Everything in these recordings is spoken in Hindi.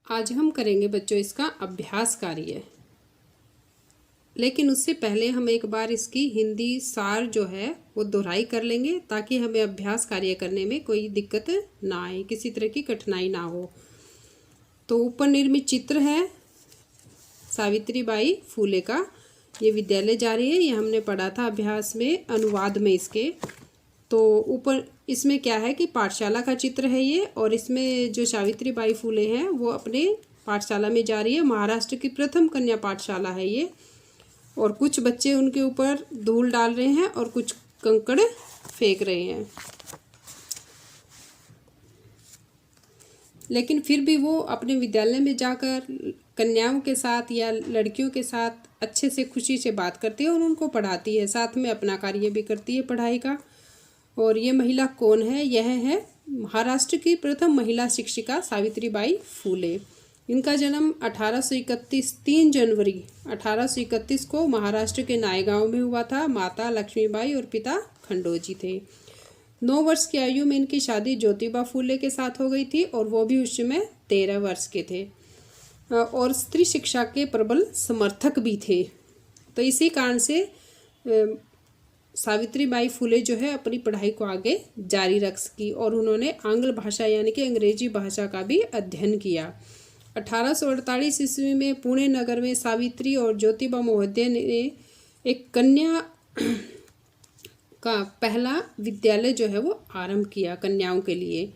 आज हम करेंगे बच्चों इसका अभ्यास कार्य। लेकिन उससे पहले हम एक बार इसकी हिंदी सार जो है वो दोहराई कर लेंगे ताकि हमें अभ्यास कार्य करने में कोई दिक्कत ना आए, किसी तरह की कठिनाई ना हो। तो ऊपर निर्मित चित्र है सावित्रीबाई फूले का। ये विद्यालय जा रही है, ये हमने पढ़ा था अभ्यास में अनुवाद में इसके। तो ऊपर इसमें क्या है कि पाठशाला का चित्र है ये, और इसमें जो सावित्रीबाई फूले हैं वो अपने पाठशाला में जा रही है। महाराष्ट्र की प्रथम कन्या पाठशाला है ये, और कुछ बच्चे उनके ऊपर धूल डाल रहे हैं और कुछ कंकड़ फेंक रहे हैं। लेकिन फिर भी वो अपने विद्यालय में जाकर कन्याओं के साथ या लड़कियों के साथ अच्छे से खुशी से बात करती है और उनको पढ़ाती है, साथ में अपना कार्य भी करती है पढ़ाई का। और ये महिला कौन है? यह है महाराष्ट्र की प्रथम महिला शिक्षिका सावित्रीबाई फूले। इनका जन्म 1831 3 जनवरी 1831 को महाराष्ट्र के नायगांव में हुआ था। माता लक्ष्मीबाई और पिता खंडोजी थे। 9 वर्ष की आयु में इनकी शादी ज्योतिबा फूले के साथ हो गई थी, और वो भी उस समय 13 वर्ष के थे, और स्त्री शिक्षा के प्रबल समर्थक भी थे। तो इसी कारण से सावित्रीबाई फूले जो है अपनी पढ़ाई को आगे जारी रख सकी, और उन्होंने आंग्ल भाषा यानी कि अंग्रेजी भाषा का भी अध्ययन किया। 1848 ईस्वी में पुणे नगर में सावित्री और ज्योतिबा महोदय ने एक कन्या का पहला विद्यालय जो है वो आरंभ किया कन्याओं के लिए।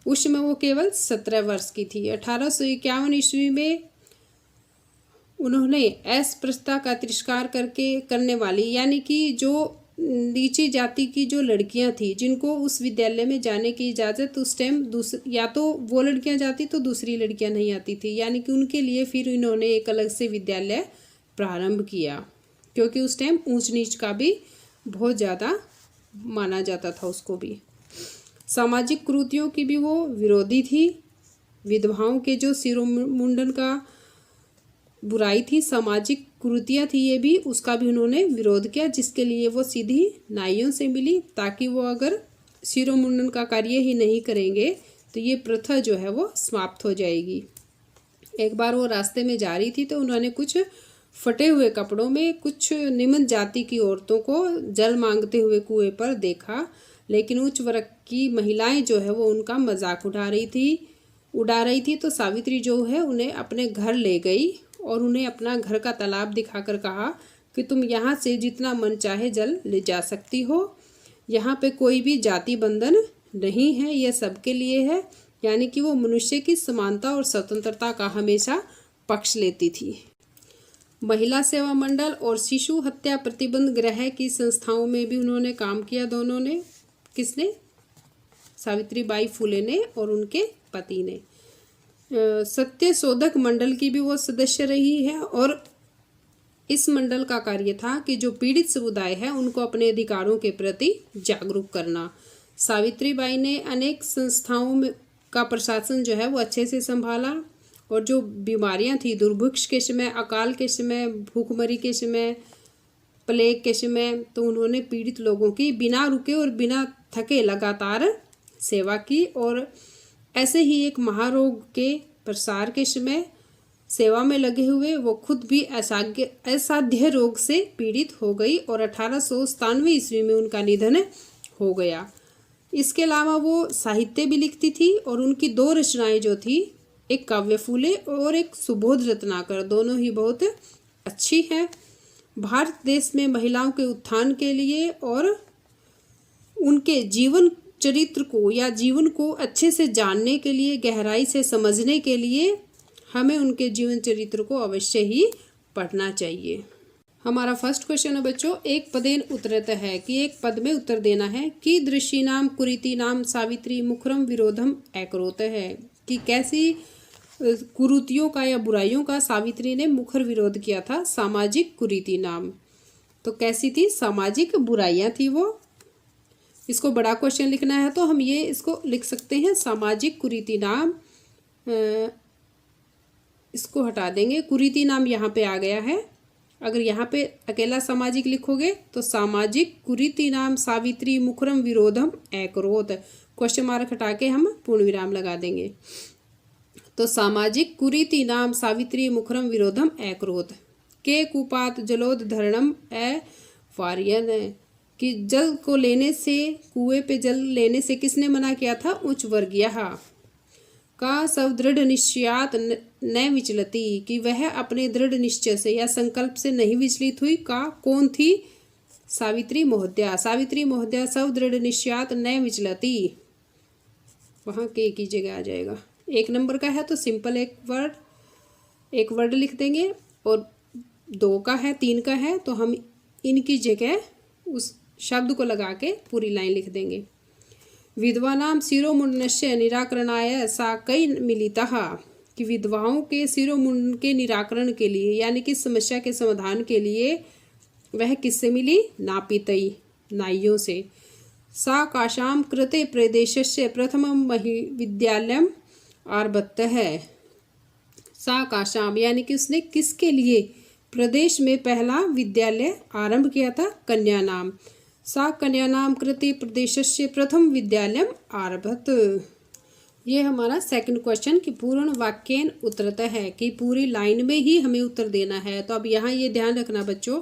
उस समय वो केवल 17 वर्ष की थी। 1851 ईस्वी में उन्होंने अस्पृश्यता का तिरस्कार करने वाली, यानी कि जो नीची जाति की जो लड़कियां थी जिनको उस विद्यालय में जाने की इजाज़त उस टाइम या तो वो लड़कियां जाती तो दूसरी लड़कियां नहीं आती थी, यानी कि उनके लिए फिर इन्होंने एक अलग से विद्यालय प्रारंभ किया, क्योंकि उस टाइम ऊंच नीच का भी बहुत ज़्यादा माना जाता था उसको भी। सामाजिक कुरीतियों की भी वो विरोधी थी। विधवाओं के जो सिरोमुंडन का बुराई थी, सामाजिक कुरीतियाँ थी ये भी, उसका भी उन्होंने विरोध किया, जिसके लिए वो सीधी नाइयों से मिली, ताकि वो अगर सिरोमुंडन का कार्य ही नहीं करेंगे तो ये प्रथा जो है वो समाप्त हो जाएगी। एक बार वो रास्ते में जा रही थी तो उन्होंने कुछ फटे हुए कपड़ों में कुछ निम्न जाति की औरतों को जल मांगते हुए कुएं पर देखा, लेकिन उच्च वर्ग की महिलाएं जो है वो उनका मजाक उड़ा रही थी। तो सावित्री जो है उन्हें अपने घर ले गई और उन्हें अपना घर का तालाब दिखाकर कहा कि तुम यहाँ से जितना मन चाहे जल ले जा सकती हो, यहाँ पे कोई भी जाति बंधन नहीं है, यह सबके लिए है। यानी कि वो मनुष्य की समानता और स्वतंत्रता का हमेशा पक्ष लेती थी। महिला सेवा मंडल और शिशु हत्या प्रतिबंध गृह की संस्थाओं में भी उन्होंने काम किया। दोनों ने, किसने? सावित्रीबाई फूले ने और उनके पति ने। सत्य शोधक मंडल की भी वो सदस्य रही है, और इस मंडल का कार्य था कि जो पीड़ित समुदाय है उनको अपने अधिकारों के प्रति जागरूक करना। सावित्रीबाई ने अनेक संस्थाओं में का प्रशासन जो है वो अच्छे से संभाला, और जो बीमारियां थी दुर्भिक्ष के समय, अकाल के समय, भूखमरी के समय, प्लेग के समय, तो उन्होंने पीड़ित लोगों की बिना रुके और बिना थके लगातार सेवा की। और ऐसे ही एक महारोग के प्रसार के समय सेवा में लगे हुए वो खुद भी असाध्य रोग से पीड़ित हो गई, और 1897 ईस्वी में उनका निधन हो गया। इसके अलावा वो साहित्य भी लिखती थी, और उनकी 2 रचनाएं जो थी, एक काव्य फूले और एक सुबोध रत्नाकर, दोनों ही बहुत अच्छी हैं। भारत देश में महिलाओं के उत्थान के लिए और उनके जीवन चरित्र को या जीवन को अच्छे से जानने के लिए, गहराई से समझने के लिए हमें उनके जीवन चरित्र को अवश्य ही पढ़ना चाहिए। हमारा फर्स्ट क्वेश्चन है बच्चों, एक पदेन उत्तरत है कि एक पद में उत्तर देना है कि दृष्टिनाम कुरीतिनाम सावित्री मुखरम विरोधम अकरोत है, कि कैसी कुरीतियों का या बुराइयों का सावित्री ने मुखर विरोध किया था। सामाजिक कुरीति नाम, तो कैसी थी? सामाजिक बुराइयां थी वो। इसको बड़ा क्वेश्चन लिखना है तो हम ये इसको लिख सकते हैं सामाजिक कुरीति नाम। इसको हटा देंगे, कुरीति नाम यहाँ पे आ गया है। अगर यहाँ पे अकेला सामाजिक लिखोगे तो सामाजिक कुरीति नाम सावित्री मुखरम विरोधम अकरोत, क्वेश्चन मार्क हटा के हम पूर्ण विराम लगा देंगे। तो सामाजिक कुरीति नाम सावित्री मुखरम विरोधम अकरोत्। के कुपात जलोद्धरणम अवार्यन, कि जल को लेने से, कुएं पे जल लेने से किसने मना किया था? उच्च वर्गीय। का सदृढ़ निश्चयात न विचलती, कि वह अपने दृढ़ निश्चय से या संकल्प से नहीं विचलित हुई। का कौन थी? सावित्री महोदया। सावित्री महोदया सदृढ़ निश्चयात न विचलती, वहाँ के की जगह आ जाएगा। 1 नंबर का है तो सिंपल एक वर्ड लिख देंगे, और 2 का है, 3 का है तो हम इनकी जगह उस शब्द को लगा के पूरी लाइन लिख देंगे। विधवानां शिरोमुंडनस्य निराकरणाय सा कई मिलितः, कि विधवाओं के शिरोमुंड के निराकरण के लिए यानी कि समस्या के समाधान के लिए वह किससे मिली? नापितई, नाइयों से। सा काशाम कृते प्रदेशस्य प्रथमं विद्यालयम आरभत है। सा काशाम यानी कि उसने किसके लिए प्रदेश में पहला विद्यालय आरंभ किया था? कन्या नाम। सा कन्या नाम कृते प्रदेशस्य प्रथम विद्यालयम आरभत। ये हमारा सेकंड क्वेश्चन कि पूर्ण वाक्येन उत्तरतः है, कि पूरी लाइन में ही हमें उत्तर देना है। तो अब यहाँ ये ध्यान रखना बच्चों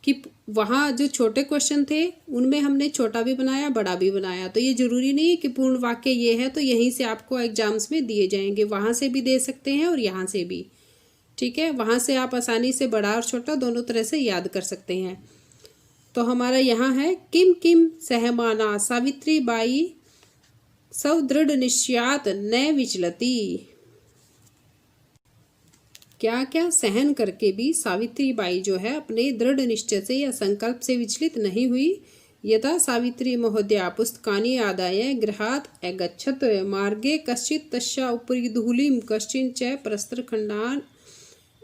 कि वहाँ जो छोटे क्वेश्चन थे उनमें हमने छोटा भी बनाया, बड़ा भी बनाया। तो ये जरूरी नहीं है कि पूर्ण वाक्य ये है तो यहीं से आपको एग्जाम्स में दिए जाएंगे, वहाँ से भी दे सकते हैं और यहाँ से भी। ठीक है, वहाँ से आप आसानी से बड़ा और छोटा दोनों तरह से याद कर सकते हैं। तो हमारा यहाँ है किम किम सहमाना सावित्री बाई सदृढ़ निश्चयात न विचलती। क्या क्या सहन करके भी सावित्री बाई जो है अपने दृढ़ निश्चय से या संकल्प से विचलित नहीं हुई। यदा सावित्री महोदया पुस्तकानि आदाय गृहात् अगच्छत् मार्गे कश्चित् तस्या उपरि धूलिं कश्चिन् च प्रस्तरखण्डान्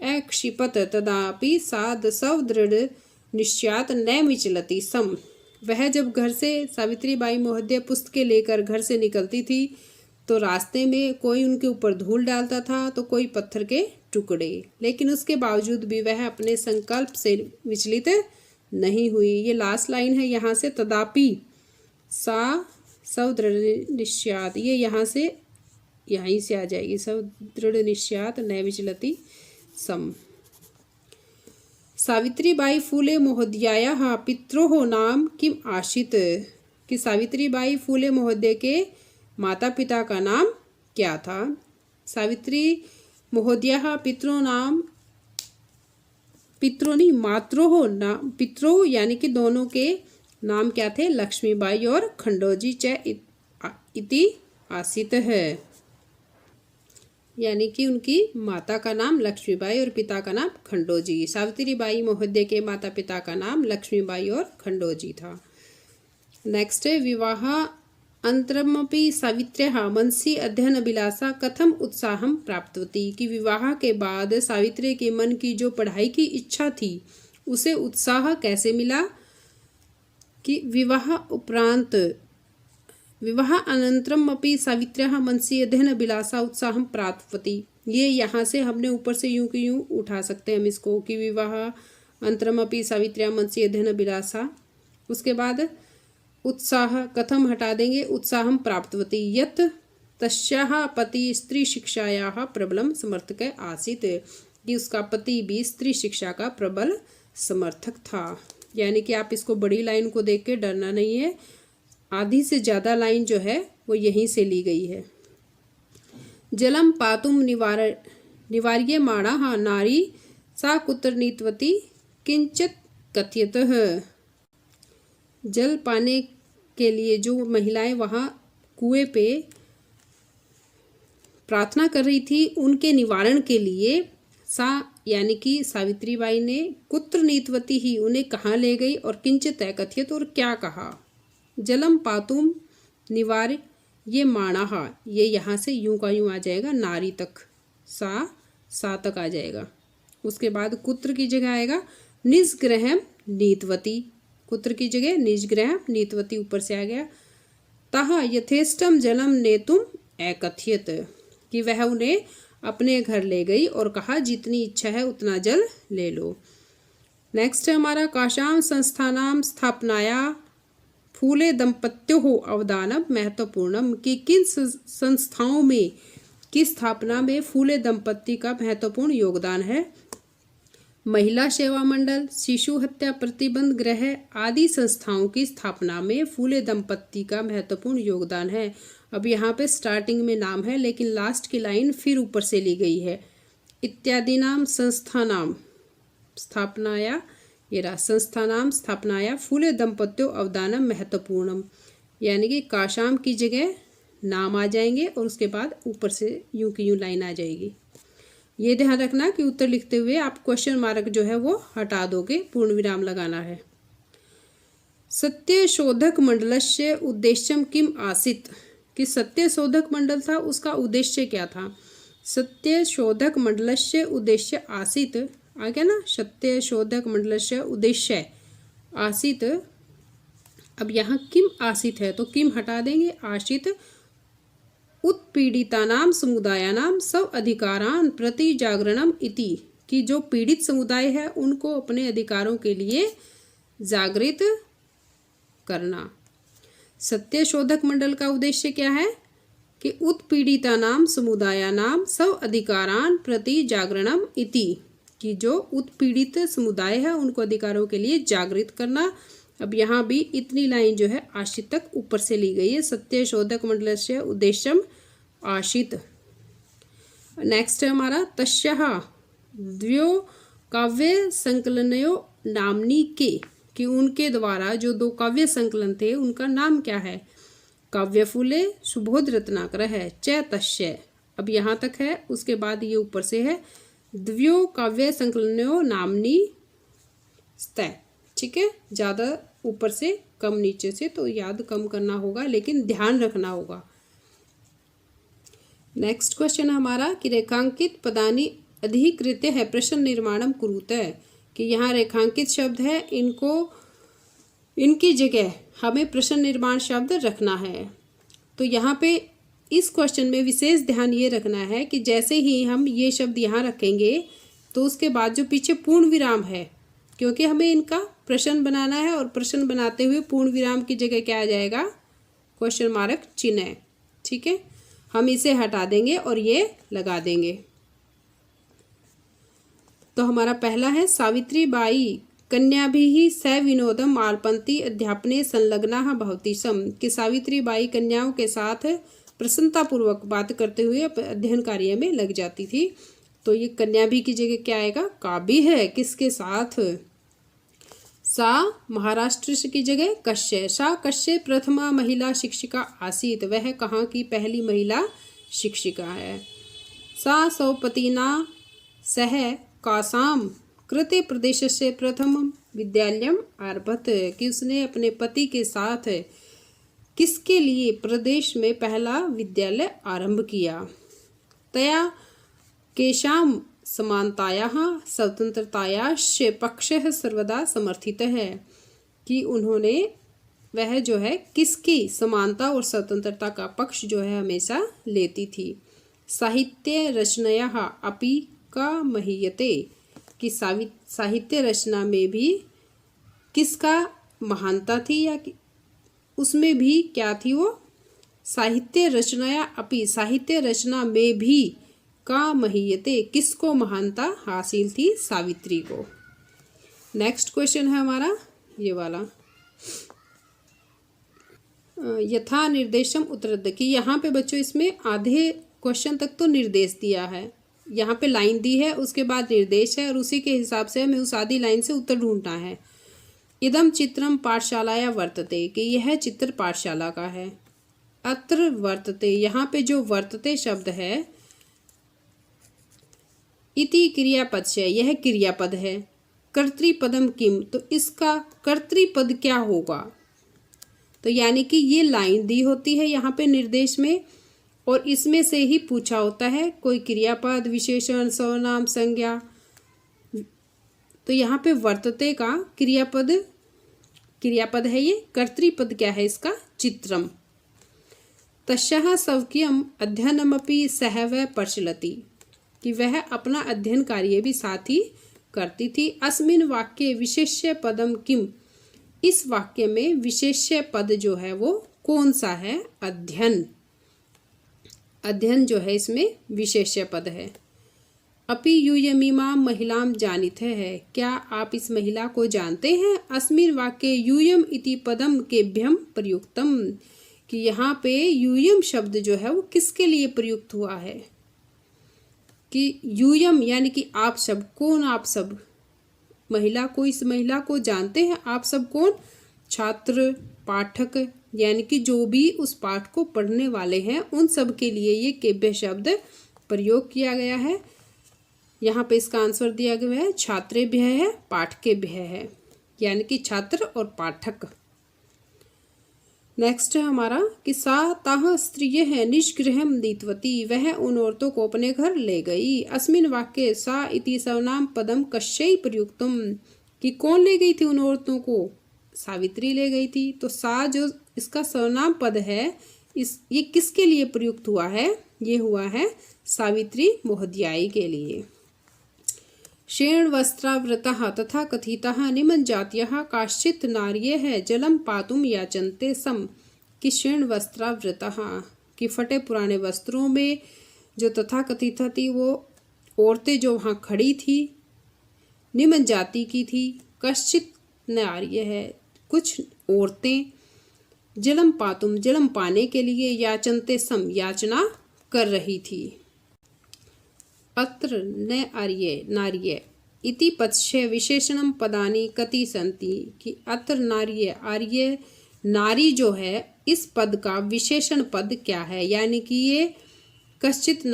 अक्षिपत् तदापि सा सदृढ़ निश्चयात् न विचलति स्म। वह जब घर से, सावित्री बाई महोदया पुस्तकें लेकर घर से निकलती थी तो रास्ते में कोई उनके ऊपर धूल डालता था तो कोई पत्थर के टुकड़े, लेकिन उसके बावजूद भी वह अपने संकल्प से विचलित नहीं हुई। ये लास्ट लाइन है यहाँ से, तदापि सा सदृढ़ निश्चयात, ये यहाँ से यहीं से आ जाएगी, सदृढ़ निश्चयात न विचलति सम। सावित्री बाई फूले महोदयायाः पित्रोः नाम किम आसीत्, कि सावित्री बाई फूले महोदय के माता पिता का नाम क्या था? सावित्री महोदयाः पित्रो नाम, पित्रो नहीं मात्रोः नाम, पित्रो यानी कि दोनों के नाम क्या थे? लक्ष्मीबाई और खंडोजी च इति आसीत् है, यानी कि उनकी माता का नाम लक्ष्मीबाई और पिता का नाम खंडोजी। सावित्री बाई महोदय के माता पिता का नाम लक्ष्मीबाई और खंडोजी था। नेक्स्ट है विवाह अंतरमपि सावित्र्याः मनसि अध्ययन अभिलाषा कथम उत्साहं प्राप्तवती, कि विवाह के बाद सावित्री के मन की जो पढ़ाई की इच्छा थी उसे उत्साह कैसे मिला? कि विवाह उपरांत, विवाह अनंतरम अपि सावित्र्याः मनसि अध्ययन अभिलाषा उत्साहं प्राप्तवती। ये यहाँ से हमने ऊपर से यूं की यूं उठा सकते हैं हम इसको, कि विवाह अंतरम अपि सावित्र्याः मनसि अध्ययन अभिलाषा, उसके बाद उत्साह कथम हटा देंगे, उत्साहं प्राप्तवती यत् तस्याः पति स्त्री शिक्षायाः प्रबलम समर्थक आसीत्, कि उसका पति भी स्त्री शिक्षा का प्रबल समर्थक था। यानी कि आप इसको बड़ी लाइन को देख के डरना नहीं है, आधी से ज़्यादा लाइन जो है वो यहीं से ली गई है। जलम पातुम निवार्यमाणा नारी सा कुत्र नीतवती किंचित कथयतः, जल पाने के लिए जो महिलाएं वहाँ कुएं पे प्रार्थना कर रही थी उनके निवारण के लिए, सा यानी कि सावित्री बाई ने कुत्र नीतवती ही, उन्हें कहाँ ले गई और किंचित कथयत और क्या कहा। जलम पातुम निवार्य ये माणा, ये यहाँ से यूं का यूं आ जाएगा नारी तक, सा तक आ जाएगा। उसके बाद कुत्र की जगह आएगा निजग्रहम नीतवती, कुत्र की जगह निजग्रहम नीतवती ऊपर से आ गया। तहा यथेष्टम जलम नेतुम एकथ्यत, कि वह उन्हें अपने घर ले गई और कहा जितनी इच्छा है उतना जल ले लो। नेक्स्ट है हमारा काशाम संस्थानाम स्थापनाया फूले दंपत्योः अवदानम महत्वपूर्णम, कि किन संस्थाओं में की स्थापना में फूले दंपत्ति का महत्वपूर्ण योगदान है। महिला सेवा मंडल, शिशु हत्या प्रतिबंध गृह आदि संस्थाओं की स्थापना में फूले दंपत्ति का महत्वपूर्ण योगदान है। अब यहाँ पे स्टार्टिंग में नाम है लेकिन लास्ट की लाइन फिर ऊपर से ली गई है। इत्यादि नाम संस्थानाम स्थापनाया, ये रहा संस्थानाम स्थापनाया फूले दंपत्यो अवदानम महत्वपूर्णम, यानी कि काशाम की जगह नाम आ जाएंगे और उसके बाद ऊपर से यूं की यूं लाइन आ जाएगी। ये ध्यान रखना कि उत्तर लिखते हुए आप क्वेश्चन मार्क जो है वो हटा दोगे, पूर्ण विराम लगाना है। सत्यशोधक मंडलस्य उद्देश्यम किम आसीत, कि सत्यशोधक मंडल था उसका उद्देश्य क्या था। सत्यशोधक मंडलस्य उद्देश्य आसीत, आ गया ना, सत्यशोधक मंडलस्य उद्देश्य आसीत। अब यहाँ किम आसीत है तो किम हटा देंगे, आशित उत्पीड़ितानाम समुदायानाम स्व अधिकारान प्रति जागरणम इति, कि जो पीड़ित समुदाय है उनको अपने अधिकारों के लिए जागृत करना। सत्यशोधक मंडल का उद्देश्य क्या है कि उत्पीड़ितानाम समुदायानाम स्व अधिकारान प्रति जागरणम इति, कि जो उत्पीड़ित समुदाय है उनको अधिकारों के लिए जागृत करना। अब यहाँ भी इतनी लाइन जो है आशित तक ऊपर से ली गई है। सत्यशोधक मंडलस्य उद्देश्यम आशित। नेक्स्ट है हमारा तस्याः द्वयो काव्य संकलनयो नामनी के, कि उनके द्वारा जो दो काव्य संकलन थे उनका नाम क्या है। काव्यफूले सुबोध रत्नाकर है च तस्य, अब यहाँ तक है, उसके बाद ये ऊपर से है द्वयो काव्य संकलनयो नामनी स्तः, ठीक है, ज़्यादा ऊपर से कम नीचे से, तो याद कम करना होगा लेकिन ध्यान रखना होगा। नेक्स्ट क्वेश्चन हमारा कि रेखांकित पदानि अधिकृत्य है प्रश्न निर्माणम कुरुतः, कि यहाँ रेखांकित शब्द है, इनको इनकी जगह हमें प्रश्न निर्माण शब्द रखना है। तो यहाँ पे इस क्वेश्चन में विशेष ध्यान ये रखना है कि जैसे ही हम ये शब्द यहाँ रखेंगे तो उसके बाद जो पीछे पूर्ण विराम है, क्योंकि हमें इनका प्रश्न बनाना है और प्रश्न बनाते हुए पूर्ण विराम की जगह क्या आ जाएगा, क्वेश्चन मार्क चिन्ह, ठीक है, हम इसे हटा देंगे और ये लगा देंगे। तो हमारा पहला है सावित्री बाई कन्याभिः सविनोदम मालपंती अध्यापने संलग्ना भवती सम, कि सावित्री बाई कन्याओं के साथ प्रसन्नतापूर्वक बात करते हुए अध्ययन कार्य में लग जाती थी। तो ये कन्याभिः की जगह क्या आएगा, काबी है, किसके साथ, सा महाराष्ट्र की जगह कश्य, सा कश्य प्रथमा महिला शिक्षिका आसीत, वह कहाँ की पहली महिला शिक्षिका है। सा सौपतिना सह कासाम कृते प्रदेश से प्रथम विद्यालयम आरभत, कि उसने अपने पति के साथ किसके लिए प्रदेश में पहला विद्यालय आरंभ किया। तया केशाम समानतायाः स्वतंत्रतायाश्च पक्षः सर्वदा समर्थित है, कि उन्होंने वह जो है किसकी समानता और स्वतंत्रता का पक्ष जो है हमेशा लेती थी। साहित्य रचनायाः अपि का महीयते, कि साहित्य रचना में भी किसका महानता थी, या उसमें भी क्या थी वो, साहित्य रचनाया अपि, साहित्य रचना में भी का महीयते, किसको महानता हासिल थी, सावित्री को। नेक्स्ट क्वेश्चन है हमारा ये वाला, यथा निर्देशम उत्तरद, कि यहाँ पे बच्चों इसमें आधे क्वेश्चन तक तो निर्देश दिया है, यहाँ पे लाइन दी है उसके बाद निर्देश है और उसी के हिसाब से हमें उस आधी लाइन से उत्तर ढूंढना है। इदम चित्रम पाठशालाया वर्तते, कि यह चित्र पाठशाला का है। अत्र वर्तते, यहाँ पे जो वर्तते शब्द है, इति क्रियापद से, यह क्रियापद है। कर्तृपदम किम, तो इसका कर्तृपद क्या होगा, तो यानी कि ये लाइन दी होती है यहाँ पे निर्देश में और इसमें से ही पूछा होता है कोई क्रियापद, विशेषण, सर्वनाम, संज्ञा। तो यहाँ पे वर्तते का क्रियापद है ये, कर्तृपद क्या है इसका, चित्रम। तस्याः स्वकीयम अध्ययनमपि सहैव प्रचलति, कि वह अपना अध्ययन कार्य भी साथ ही करती थी। अस्मिन् वाक्ये विशेष्य पदम किम, इस वाक्य में विशेष्य पद जो है वो कौन सा है, अध्ययन। अध्ययन जो है इसमें विशेष्य पद है। अपि यूयमिमां महिलां जानीते है, क्या आप इस महिला को जानते हैं। अस्मिन् वाक्ये यूयम इति पदम केभ्यम प्रयुक्तम, कि यहाँ पे यूयम शब्द जो है वो किसके लिए प्रयुक्त हुआ है। कि यूयम यानी कि आप सब, कौन आप सब, महिला को, इस महिला को जानते हैं आप सब कौन, छात्र, पाठक, यानी कि जो भी उस पाठ को पढ़ने वाले हैं उन सब के लिए ये केभ्य शब्द प्रयोग किया गया है। यहाँ पे इसका आंसर दिया गया है छात्रेभ्यः है, पाठकेभ्यः है, यानी कि छात्र और पाठक। नेक्स्ट है हमारा कि सा ताः स्त्रियः निष्गृहं नीतवती, वह उन औरतों को अपने घर ले गई। अस्मिन् वाक्ये सा इति सर्वनाम पदम कस्यै प्रयुक्तम, कि कौन ले गई थी उन औरतों को, सावित्री ले गई थी। तो सा जो इसका सर्वनाम पद है ये किसके लिए प्रयुक्त हुआ है, ये हुआ है सावित्री महोदयाई के लिए। शेण वस्त्रावृतः तथा कथितः निमज्जात्यः काश्चित् नार्यः जलं पातुं याचन्ते सम, कि शेण वस्त्रावृतः, कि फटे पुराने वस्त्रों में जो तथा कथित थी वो औरतें जो वहाँ खड़ी थी, निमज्जाति की थी, कश्चित् नार्यः, कुछ औरतें, जलम पातुम, जलम पाने के लिए, याचन्ते सम, याचना कर रही थी। अत्र न आर्य नार्य इति पदस्य विशेषणम पदानि कति सन्ति, कि अत्र नार्य, आर्य नारी जो है इस पद का विशेषण पद क्या है, यानी कि ये कश्चित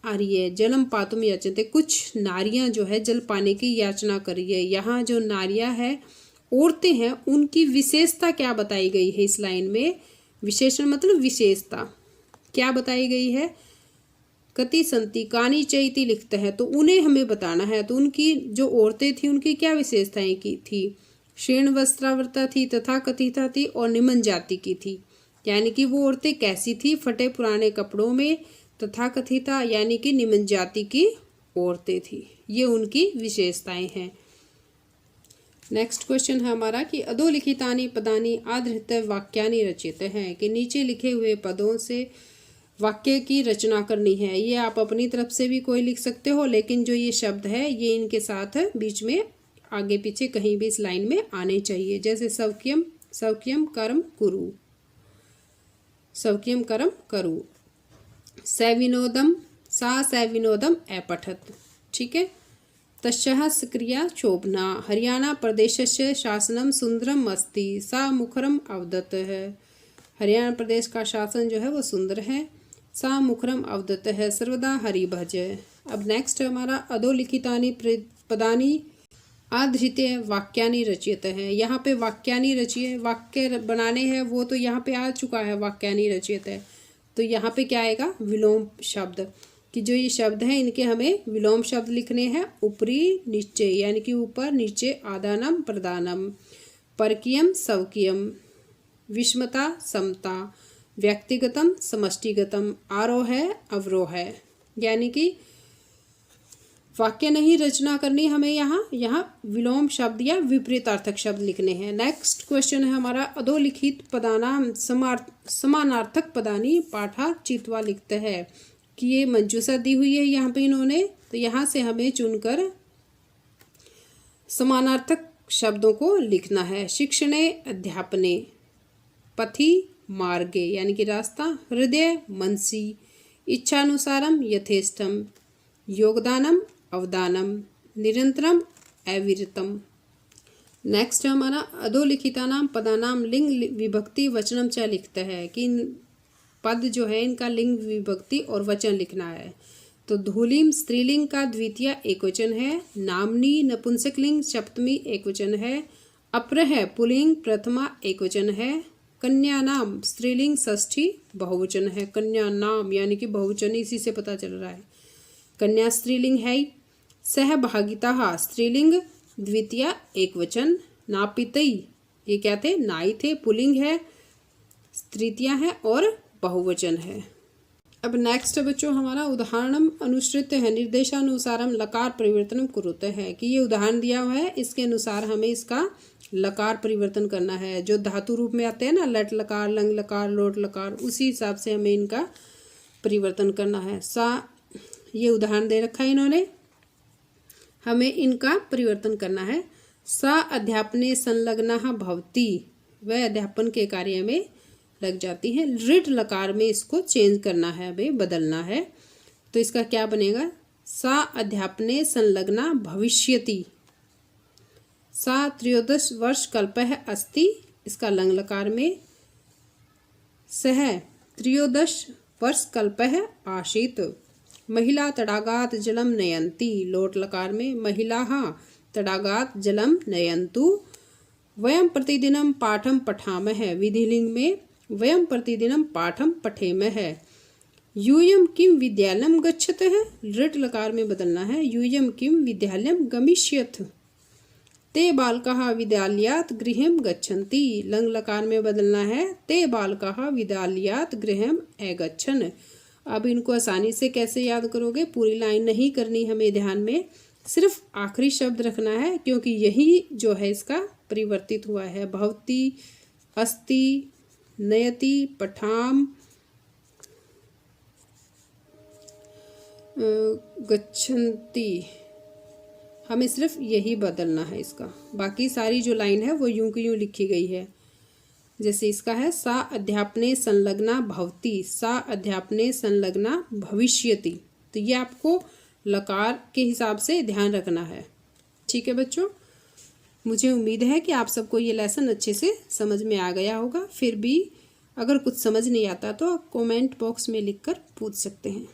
आर्य जलम पातुम याचन्ते, कुछ नारियां जो है जल पाने की याचना कर रही है। यहाँ जो नारियां है, औरतें हैं, उनकी विशेषता क्या बताई गई है इस लाइन में। विशेषण मतलब विशेषता क्या बताई गई है, कति संति कानी चैती लिखते हैं तो उन्हें हमें बताना है। तो उनकी जो औरतें थी उनकी क्या विशेषताएं की थी, शेण वस्त्रावृता थी, तथा कथिता थी और निमन जाति की थी, यानी कि वो औरतें कैसी थी, फटे पुराने कपड़ों में, तथा कथिता यानी कि निमन जाति की औरतें थी। ये उनकी विशेषताएं हैं। नेक्स्ट क्वेश्चन है हमारा कि अधोलिखितानि पदानि आधृत्य वाक्यानि रचित हैं, कि नीचे लिखे हुए पदों से वाक्य की रचना करनी है। ये आप अपनी तरफ से भी कोई लिख सकते हो, लेकिन जो ये शब्द है ये इनके साथ बीच में आगे पीछे कहीं भी इस लाइन में आने चाहिए। जैसे सौक्यम, सौक्यम कर्म कुरु, सौक्यम कर्म करु, सविनोदम, सा सविनोदम अपठत, ठीक है। तस्याः क्रिया शोभना, हरियाणा प्रदेशस्य शासनम सुंदरम अस्ति, सा मुखरम अवदत है, हरियाणा प्रदेश का शासन जो है वो सुंदर है, सा मुखरम अवदत है, सर्वदा हरि भज। अब नेक्स्ट हमारा अधोलिखितानि पदानि आधृत्य वाक्यानि रचित है। यहाँ पे वाक्यानि रचिए, वाक्य बनाने हैं वो तो यहाँ पे आ चुका है, वाक्यानि रचित है। तो यहाँ पे क्या आएगा, विलोम शब्द, कि जो ये शब्द हैं इनके हमें विलोम शब्द लिखने हैं। ऊपरी नीचे यानी कि ऊपर नीचे, आदानम प्रदानम, परकीयम स्वकीयम, विषमता समता, व्यक्तिगतम समष्टिगतम, आरोह अवरोह, यानी कि वाक्य नहीं रचना करनी हमें, यहाँ विलोम शब्द या विपरीतार्थक शब्द लिखने हैं। नेक्स्ट क्वेश्चन है हमारा अधोलिखित पदानाम समानार्थक पदानी पाठा चित्वा लिखते हैं, कि ये मंजूसा दी हुई है यहाँ पे इन्होंने, तो यहाँ से हमें चुनकर समानार्थक शब्दों को लिखना है। शिक्षणे अध्यापने, पथि मार्गे यानी कि रास्ता, हृदय मनसी, इच्छानुसारम यथेष्टम, योगदानम अवदानम, निरंतरम अविरतम। नेक्स्ट हमारा अधोलिखितानाम पदानाम लिंग विभक्ति वचनम च लिखता है, कि पद जो है इनका लिंग विभक्ति और वचन लिखना है। तो धूलिम स्त्रीलिंग का द्वितीय एकवचन है, नामनी नपुंसकलिंग सप्तमी एकवचन है, अप्रह पुल्लिंग प्रथमा एकवचन है, कन्या नाम स्त्रीलिंग षष्ठी बहुवचन है। कन्या नाम यानी कि बहुवचन, इसी से पता चल रहा है, कन्या स्त्रीलिंग है। सहभागिता स्त्रीलिंग द्वितीय एकवचन, नापितई ये क्या थे, नाई थे, पुल्लिंग है, तृतीय है और बहुवचन है। अब नेक्स्ट बच्चों हमारा उदाहरणम अनुसृत है, निर्देशानुसारम लकार परिवर्तन कुरुते है, कि ये उदाहरण दिया हुआ है, इसके अनुसार हमें इसका लकार परिवर्तन करना है। जो धातु रूप में आते हैं ना, लट लकार, लंग लकार, लोट लकार, उसी हिसाब से हमें इनका परिवर्तन करना है। सा, ये उदाहरण दे रखा है इन्होंने, हमें इनका परिवर्तन करना है। सा अध्यापने संलग्ना भवती, वह अध्यापन के कार्य में लग जाती है। ऋट लकार में इसको चेंज करना है, हमें बदलना है। तो इसका क्या बनेगा, सा अध्यापने संलग्ना भविष्यति। सा त्रयोदश वर्ष कल्पः अस्ति, इसका लंग लकार में सह त्रयोदश वर्ष कल्पः आसीत्। महिला तडागात जलम नयन्ति, लोट लकार में महिलाः तडागात जलम नयन्तु। वयम प्रतिदिनं पाठं पठामः, विधिलिंग में वयम प्रतिदिनं पाठं पठेमः। यूयं किं विद्यालयं गच्छतः, ऋट लकार में बदलना है, यूयं किं विद्यालयं गमिष्यथ। ते बालकाः विद्यालयात् गृहं गच्छन्ति, लंग लकार में बदलना है, ते बालकाः विद्यालयात् गृहं अगच्छन्। अब इनको आसानी से कैसे याद करोगे, पूरी लाइन नहीं करनी हमें, ध्यान में सिर्फ आखिरी शब्द रखना है, क्योंकि यही जो है इसका परिवर्तित हुआ है। भवती, अस्ति, नयति, पठाम, गच्छन्ति, हमें सिर्फ यही बदलना है इसका। बाकी सारी जो लाइन है वो यूं की यूं लिखी गई है। जैसे इसका है सा अध्यापने संलग्ना भवती, सा अध्यापने संलग्ना भविष्यति। तो ये आपको लकार के हिसाब से ध्यान रखना है। ठीक है बच्चों, मुझे उम्मीद है कि आप सबको ये लेसन अच्छे से समझ में आ गया होगा। फिर भी अगर कुछ समझ नहीं आता तो कमेंट बॉक्स में लिखकर पूछ सकते हैं।